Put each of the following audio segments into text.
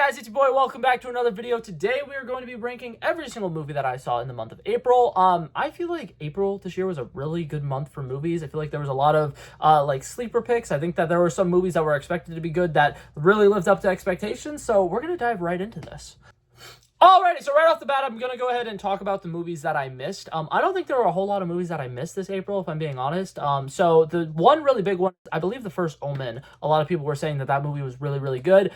guys, it's your boy. Welcome back to another video. Today we are going to be ranking every single movie that I saw in the month of April. I feel like April this year was a really good month for movies. I feel like there was a lot of like sleeper picks. I think that there were some movies that were expected to be good that really lived up to expectations. So we're gonna dive right into this. Alrighty, so right off the bat, I'm going to go ahead and talk about the movies that I missed. I don't think there were a whole lot of movies that I missed this April, if I'm being honest. So the one really big one, I believe The First Omen. A lot of people were saying that that movie was really, really good.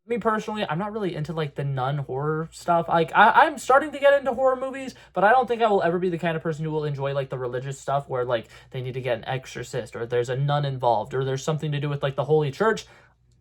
Me personally, I'm not really into like the nun horror stuff. Like I'm starting to get into horror movies, but I don't think I will ever be the kind of person who will enjoy like the religious stuff where like they need to get an exorcist or there's a nun involved or there's something to do with like the Holy Church.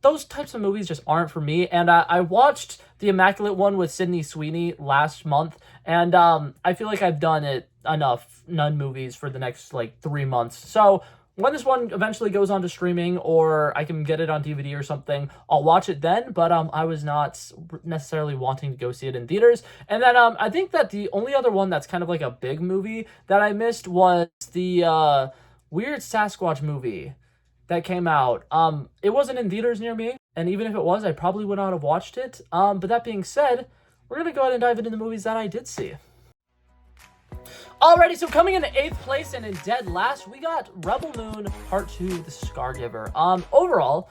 Those types of movies just aren't for me. And I watched The Immaculate One with Sydney Sweeney last month, and I feel like I've done it enough nun movies for the next like 3 months. So when this one eventually goes on to streaming or I can get it on DVD or something, I'll watch it then. But I was not necessarily wanting to go see it in theaters. And then I think that the only other one that's kind of like a big movie that I missed was the Weird Sasquatch movie that came out. It wasn't in theaters near me, and even if it was, I probably would not have watched it. But that being said, we're gonna go ahead and dive into the movies that I did see. Alrighty, so coming in 8th place and in dead last, we got Rebel Moon Part 2, The Scargiver. Overall,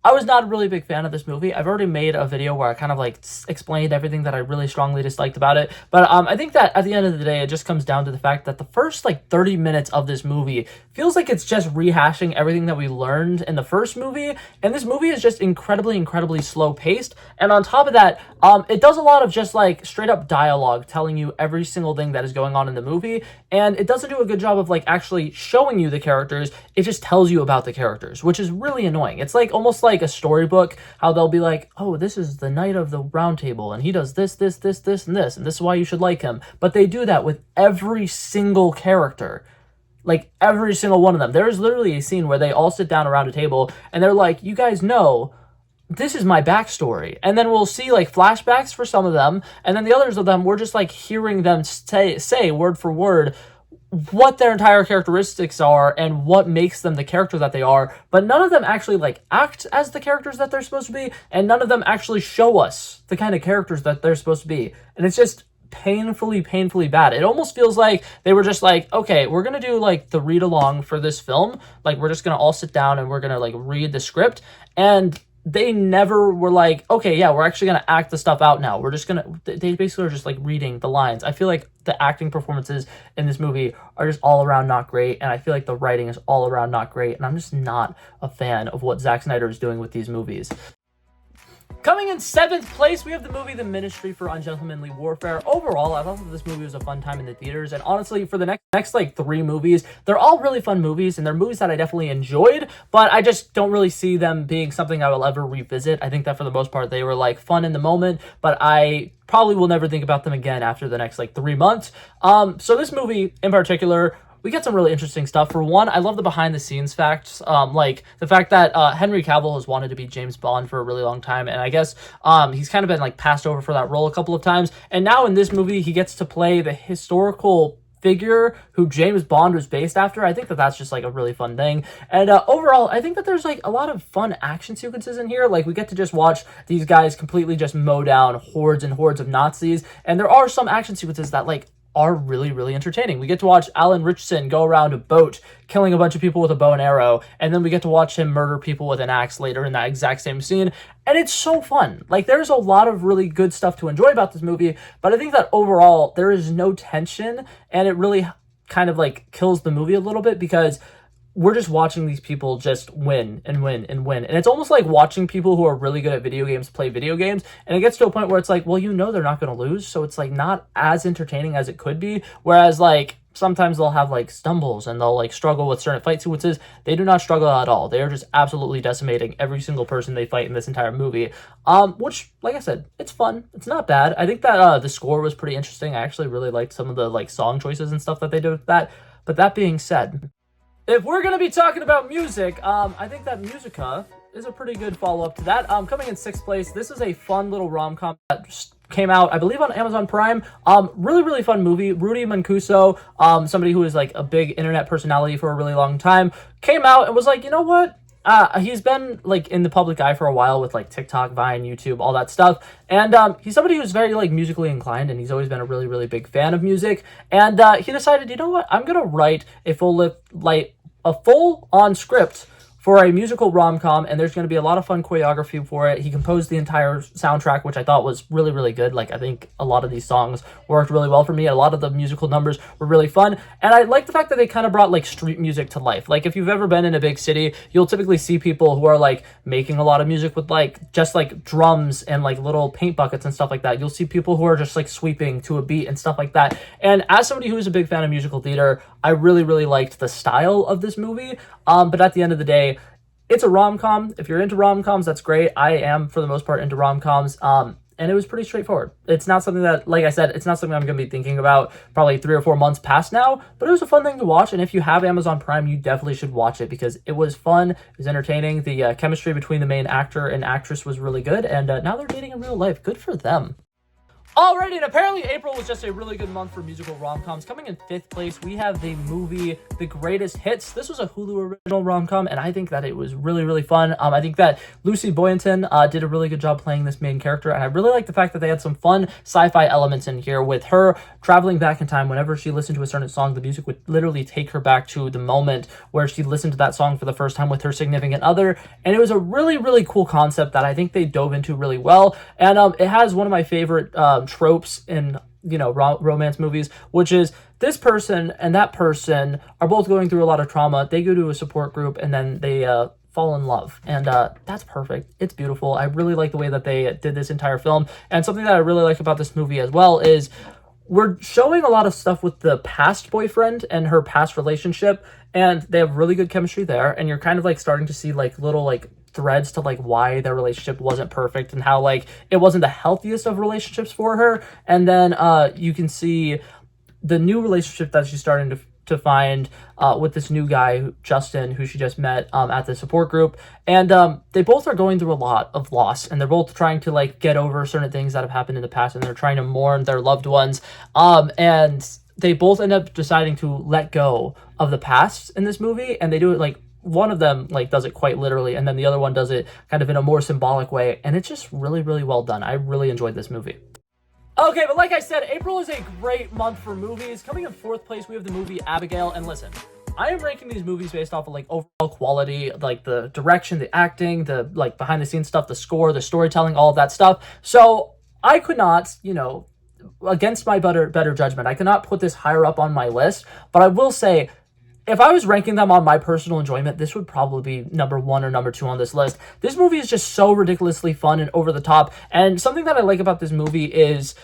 I was not a really big fan of this movie. I've already made a video where I kind of like explained everything that I really strongly disliked about it. But I think that at the end of the day, it just comes down to the fact that the first like 30 minutes of this movie feels like it's just rehashing everything that we learned in the first movie. And this movie is just incredibly slow paced. And on top of that, it does a lot of just like straight up dialogue telling you every single thing that is going on in the movie. And it doesn't do a good job of like actually showing you the characters. It just tells you about the characters, which is really annoying. It's like almost like a storybook, how they'll be like, oh, this is the Knight of the Round Table, and he does this, and this is why you should like him. But they do that with every single character. Like, every single one of them. There is literally a scene where they all sit down around a table, and they're like, you guys know, this is my backstory. And then we'll see, like, flashbacks for some of them, and then the others of them, we're just, like, hearing them say word for word what their entire characteristics are and what makes them the character that they are, but none of them actually like act as the characters that they're supposed to be, and none of them actually show us the kind of characters that they're supposed to be. And it's just painfully bad. It almost feels like they were just like, okay, we're gonna do like the read along for this film, like we're just gonna all sit down and we're gonna like read the script, and they never were like, okay, yeah, we're actually going to act the stuff out now. We're just going to, they basically are just like reading the lines. I feel like the acting performances in this movie are just all around not great. And I feel like the writing is all around not great. And I'm just not a fan of what Zack Snyder is doing with these movies. Coming in 7th place, we have the movie The Ministry for Ungentlemanly Warfare. Overall, I thought that this movie was a fun time in the theaters, and honestly, for the next like 3 movies, they're all really fun movies, and they're movies that I definitely enjoyed, but I just don't really see them being something I will ever revisit. I think that for the most part, they were like fun in the moment, but I probably will never think about them again after the next like 3 months. So this movie in particular, we get some really interesting stuff. For one, I love the behind-the-scenes facts, like the fact that Henry Cavill has wanted to be James Bond for a really long time, and I guess he's kind of been like passed over for that role a couple of times, and now in this movie, he gets to play the historical figure who James Bond was based after. I think that that's just like a really fun thing. And overall, I think that there's like a lot of fun action sequences in here. Like we get to just watch these guys completely just mow down hordes and hordes of Nazis, and there are some action sequences that like are really entertaining. We get to watch Alan Ritchson go around a boat killing a bunch of people with a bow and arrow, and then we get to watch him murder people with an axe later in that exact same scene, and it's so fun. Like, there's a lot of really good stuff to enjoy about this movie, but I think that overall there is no tension, and it really kind of like kills the movie a little bit because we're just watching these people just win and win and win. And it's almost like watching people who are really good at video games play video games. And it gets to a point where it's like, well, you know they're not going to lose. So it's like not as entertaining as it could be. Whereas like sometimes they'll have like stumbles and they'll like struggle with certain fight sequences. They do not struggle at all. They are just absolutely decimating every single person they fight in this entire movie. Which, like I said, it's fun. It's not bad. I think that the score was pretty interesting. I actually really liked some of the like song choices and stuff that they did with that. But that being said, if we're going to be talking about music, I think that Musica is a pretty good follow-up to that. Coming in 6th place, this is a fun little rom-com that just came out, I believe, on Amazon Prime. Really fun movie. Rudy Mancuso, somebody who is like a big internet personality for a really long time, came out and was like, you know what? he's been like in the public eye for a while with like TikTok, Vine, YouTube, all that stuff. And he's somebody who's very like musically inclined, and he's always been a really, really big fan of music. And he decided, you know what, I'm gonna write a full on script for a musical rom-com, and there's going to be a lot of fun choreography for it. He composed the entire soundtrack, which I thought was really, really good. Like, I think a lot of these songs worked really well for me. A lot of the musical numbers were really fun, and I like the fact that they kind of brought, like, street music to life. Like, if you've ever been in a big city, you'll typically see people who are, like, making a lot of music with, like, just, like, drums and, like, little paint buckets and stuff like that. You'll see people who are just, like, sweeping to a beat and stuff like that. And as somebody who's a big fan of musical theater, I really, really liked the style of this movie. But at the end of the day, it's a rom-com. If you're into rom-coms, that's great. I am, for the most part, into rom-coms. And it was pretty straightforward. It's not something that, like I said, it's not something I'm going to be thinking about probably 3 or 4 months past now, but it was a fun thing to watch. And if you have Amazon Prime, you definitely should watch it because it was fun. It was entertaining. The chemistry between the main actor and actress was really good. And now they're dating in real life. Good for them. Alrighty, and apparently April was just a really good month for musical rom-coms. Coming in 5th place, we have the movie The Greatest Hits. This was a Hulu original rom-com, and I think that it was really, really fun. I think that Lucy Boynton did a really good job playing this main character, and I really like the fact that they had some fun sci-fi elements in here with her traveling back in time. Whenever she listened to a certain song, the music would literally take her back to the moment where she listened to that song for the first time with her significant other, and it was a really, really cool concept that I think they dove into really well, and it has one of my favorite tropes in, you know, romance movies, which is this person and that person are both going through a lot of trauma. They go to a support group and then they fall in love, and that's perfect. It's beautiful. I really like the way that they did this entire film, and something that I really like about this movie as well is we're showing a lot of stuff with the past boyfriend and her past relationship, and they have really good chemistry there, and you're kind of like starting to see like little like threads to like why their relationship wasn't perfect and how like it wasn't the healthiest of relationships for her. And then you can see the new relationship that she's starting to find with this new guy, Justin, who she just met at the support group. And they both are going through a lot of loss, and they're both trying to like get over certain things that have happened in the past, and they're trying to mourn their loved ones. And they both end up deciding to let go of the past in this movie, and they do it like one of them like does it quite literally, and then the other one does it kind of in a more symbolic way, and it's just really, really well done. I really enjoyed this movie. Okay, but like I said, April is a great month for movies. Coming in 4th place, we have the movie Abigail, and listen, I am ranking these movies based off of like overall quality, like the direction, the acting, the like behind the scenes stuff, the score, the storytelling, all of that stuff. So I could not, you know, against my better judgment, I could not put this higher up on my list, but I will say, if I was ranking them on my personal enjoyment, this would probably be number 1 or number 2 on this list. This movie is just so ridiculously fun and over the top. And something that I like about this movie is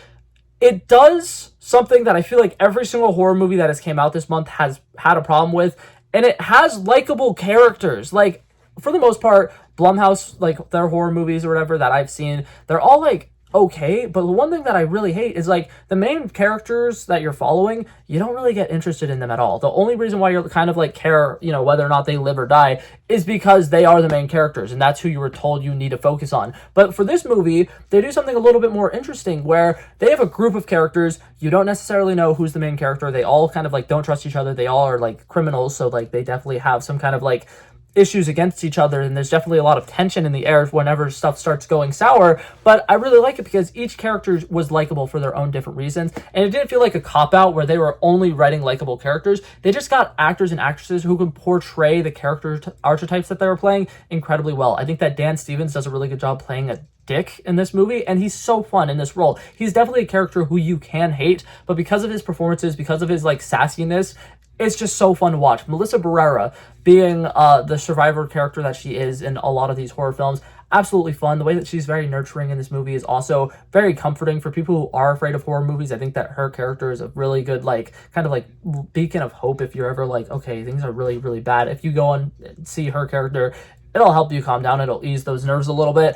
it does something that I feel like every single horror movie that has came out this month has had a problem with. And it has likable characters. Like, for the most part, Blumhouse, like their horror movies or whatever that I've seen, they're all like okay, but the one thing that I really hate is like the main characters that you're following, you don't really get interested in them at all. The only reason why you're kind of like care, you know, whether or not they live or die is because they are the main characters, and that's who you were told you need to focus on. But for this movie, they do something a little bit more interesting where they have a group of characters. You don't necessarily know who's the main character. They all kind of like don't trust each other. They all are like criminals, so like they definitely have some kind of like issues against each other, and there's definitely a lot of tension in the air whenever stuff starts going sour. But I really like it because each character was likable for their own different reasons, and it didn't feel like a cop-out where they were only writing likable characters. They just got actors and actresses who can portray the character archetypes that they were playing incredibly well. I think that Dan Stevens does a really good job playing a dick in this movie, and he's so fun in this role. He's definitely a character who you can hate, but because of his performances, because of his like sassiness, it's just so fun to watch. Melissa Barrera, being the survivor character that she is in a lot of these horror films, absolutely fun. The way that she's very nurturing in this movie is also very comforting for people who are afraid of horror movies. I think that her character is a really good, like, kind of like beacon of hope if you're ever like, okay, things are really, really bad. If you go and see her character, it'll help you calm down. It'll ease those nerves a little bit.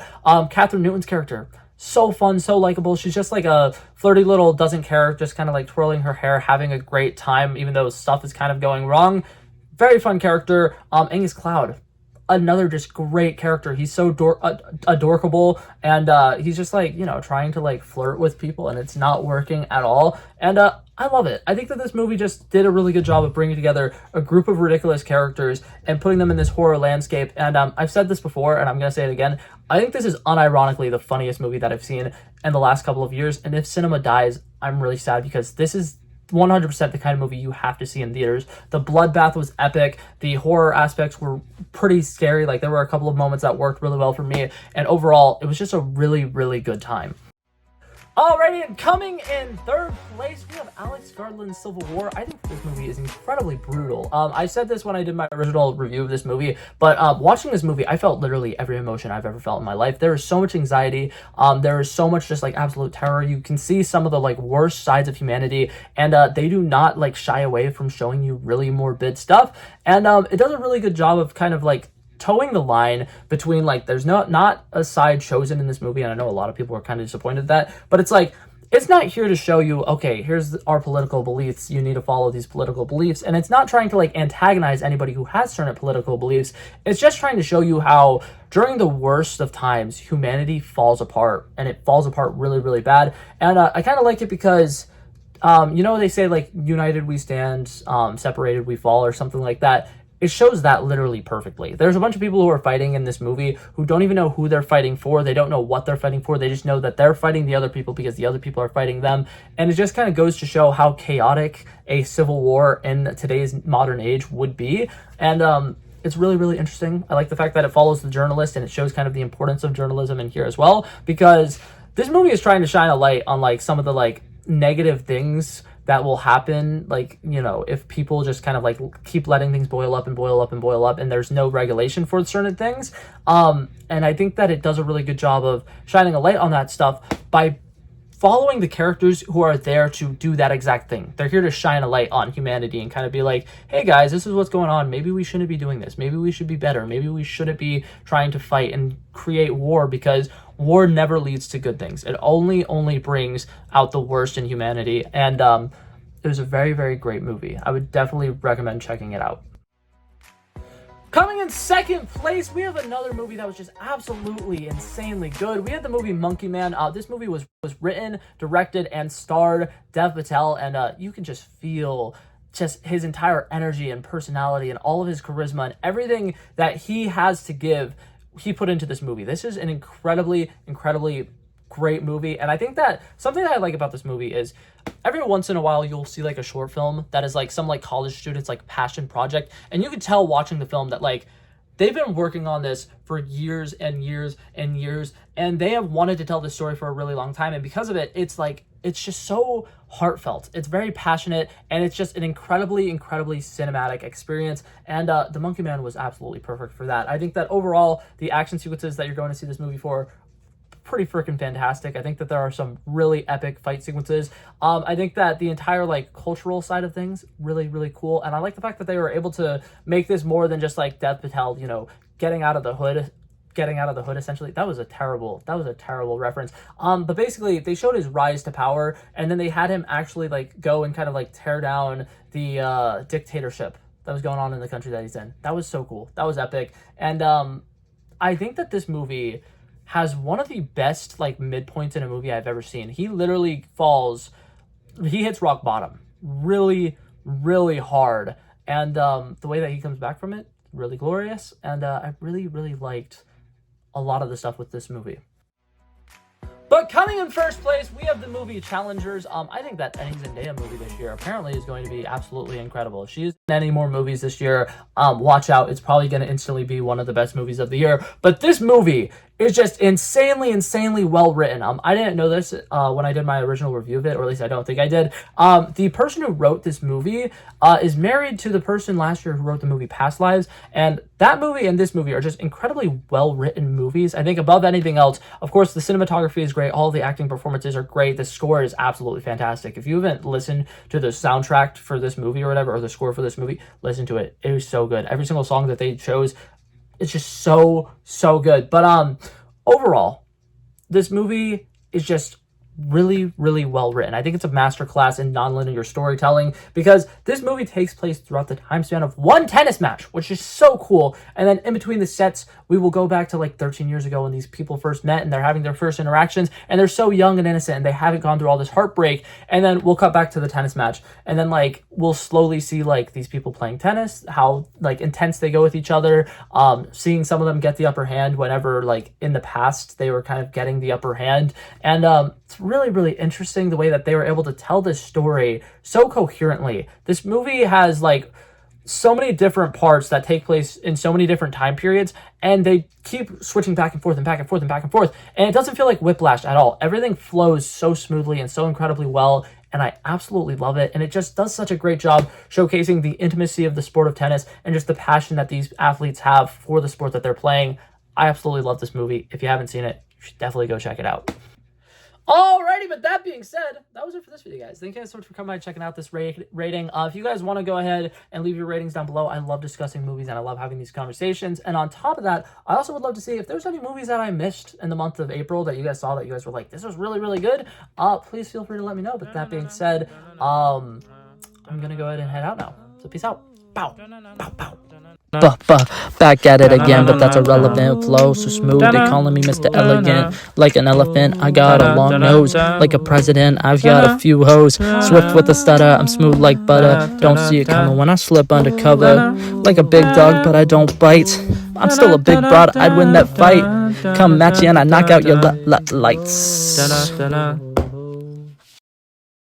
Catherine Newton's character, so fun, so likable. She's just like a flirty little doesn't care, just kind of like twirling her hair, having a great time, even though stuff is kind of going wrong. Very fun character. Angus Cloud, another just great character. He's so adorable, and he's just like, you know, trying to like flirt with people, and it's not working at all. And I love it. I think that this movie just did a really good job of bringing together a group of ridiculous characters and putting them in this horror landscape. And I've said this before, and I'm gonna say it again. I think this is unironically the funniest movie that I've seen in the last couple of years. And if cinema dies, I'm really sad, because this is 100% the kind of movie you have to see in theaters. The bloodbath was epic. The horror aspects were pretty scary. Like, there were a couple of moments that worked really well for me. And overall, it was just a really, really good time. Alrighty, and coming in third place, we have Alex Garland's Civil War. I think this movie is incredibly brutal. I said this when I did my original review of this movie, but watching this movie, I felt literally every emotion I've ever felt in my life. There is so much anxiety. There is so much just like absolute terror. You can see some of the like worst sides of humanity, and they do not like shy away from showing you really morbid stuff. And it does a really good job of kind of like towing the line between like, there's not a side chosen in this movie, and I know a lot of people are kind of disappointed at that, but it's like, it's not here to show you, okay, here's our political beliefs, you need to follow these political beliefs, and it's not trying to like antagonize anybody who has certain political beliefs. It's just trying to show you how during the worst of times, humanity falls apart, and it falls apart really, really bad. And I kind of like it because you know, they say like, united we stand, separated we fall, or something like that. It shows that literally perfectly. There's a bunch of people who are fighting in this movie who don't even know who they're fighting for. They don't know what they're fighting for. They just know that they're fighting the other people because the other people are fighting them. And it just kind of goes to show how chaotic a civil war in today's modern age would be. And it's really, really interesting. I like the fact that it follows the journalist, and it shows kind of the importance of journalism in here as well, because this movie is trying to shine a light on like some of the like negative things that will happen, like, you know, if people just kind of like keep letting things boil up and boil up and boil up, and there's no regulation for certain things. And I think that it does a really good job of shining a light on that stuff by following the characters who are there to do that exact thing. They're here to shine a light on humanity and kind of be like, hey guys, this is what's going on. Maybe we shouldn't be doing this. Maybe we should be better. Maybe we shouldn't be trying to fight and create war, because war never leads to good things. It only brings out the worst in humanity. And it was a very, very great movie. I would definitely recommend checking it out. Coming in second place, we have another movie that was just absolutely insanely good. We had the movie Monkey Man. This movie was written, directed, and starred Dev Patel, and you can just feel just his entire energy and personality and all of his charisma and everything that he has to give, he put into this movie. This is an incredibly, incredibly great movie. And I think that something that I like about this movie is every once in a while you'll see like a short film that is like some like college student's like passion project, and you can tell watching the film that like they've been working on this for years and years and years, and they have wanted to tell this story for a really long time. And because of it, it's like, it's just so heartfelt. It's very passionate, and it's just an incredibly, incredibly cinematic experience. And The Monkey Man was absolutely perfect for that. I think that overall, the action sequences that you're going to see this movie for, pretty freaking fantastic. I think that there are some really epic fight sequences. I think that the entire like cultural side of things, really, really cool. And I like the fact that they were able to make this more than just like Dev Patel, you know, getting out of the hood essentially. That was a terrible reference. But basically they showed his rise to power, and then they had him actually like go and kind of like tear down the dictatorship that was going on in the country that he's in. That was so cool. That was epic. And I think that this movie has one of the best like midpoints in a movie I've ever seen. He literally he hits rock bottom really, really hard. And the way that he comes back from it, really glorious. And I really, really liked a lot of the stuff with this movie. But coming in first place, we have the movie Challengers. I think that any Zendaya movie this year apparently is going to be absolutely incredible. If she's in any more movies this year, watch out. It's probably going to instantly be one of the best movies of the year. But this movie is just insanely, insanely well written. I didn't know this when I did my original review of it, or at least I don't think I did. The person who wrote this movie is married to the person last year who wrote the movie Past Lives, and that movie and this movie are just incredibly well written movies. I think above anything else, of course, the cinematography is great. All the acting performances are great. The score is absolutely fantastic. If you haven't listened to the soundtrack for this movie or whatever, or the score for this movie, listen to it. It is so good. Every single song that they chose, it's just so good. But overall, this movie is just really, really well written. I think it's a masterclass in nonlinear storytelling because this movie takes place throughout the time span of one tennis match, which is so cool. And then in between the sets, we will go back to like 13 years ago when these people first met and they're having their first interactions and they're so young and innocent and they haven't gone through all this heartbreak. And then we'll cut back to the tennis match. And then like we'll slowly see like these people playing tennis, how like intense they go with each other, seeing some of them get the upper hand whenever like in the past they were kind of getting the upper hand. And it's really, really interesting the way that they were able to tell this story so coherently. This movie has like so many different parts that take place in so many different time periods, and they keep switching back and forth and back and forth and back and forth, and it doesn't feel like whiplash at all. Everything flows so smoothly and so incredibly well, and I absolutely love it. And it just does such a great job showcasing the intimacy of the sport of tennis and just the passion that these athletes have for the sport that they're playing. I absolutely love this movie. If you haven't seen it, you should definitely go check it out. Alrighty, but that being said, that was it for this video, guys. Thank you guys so much for coming by and checking out this rating. If you guys want to go ahead and leave your ratings down below, I love discussing movies and I love having these conversations. And on top of that, I also would love to see if there's any movies that I missed in the month of April that you guys saw that you guys were like, this was really, really good. Please feel free to let me know. But that being said, I'm going to go ahead and head out now. So peace out. Bow. Bow, bow. Back at it again, but that's a relevant flow. So smooth, they calling me Mr. Elegant. Like an elephant, I got a long nose. Like a president, I've got a few hoes. Swift with a stutter, I'm smooth like butter. Don't see it coming when I slip undercover. Like a big dog, but I don't bite. I'm still a big broad, I'd win that fight. Come match you and I knock out your lights.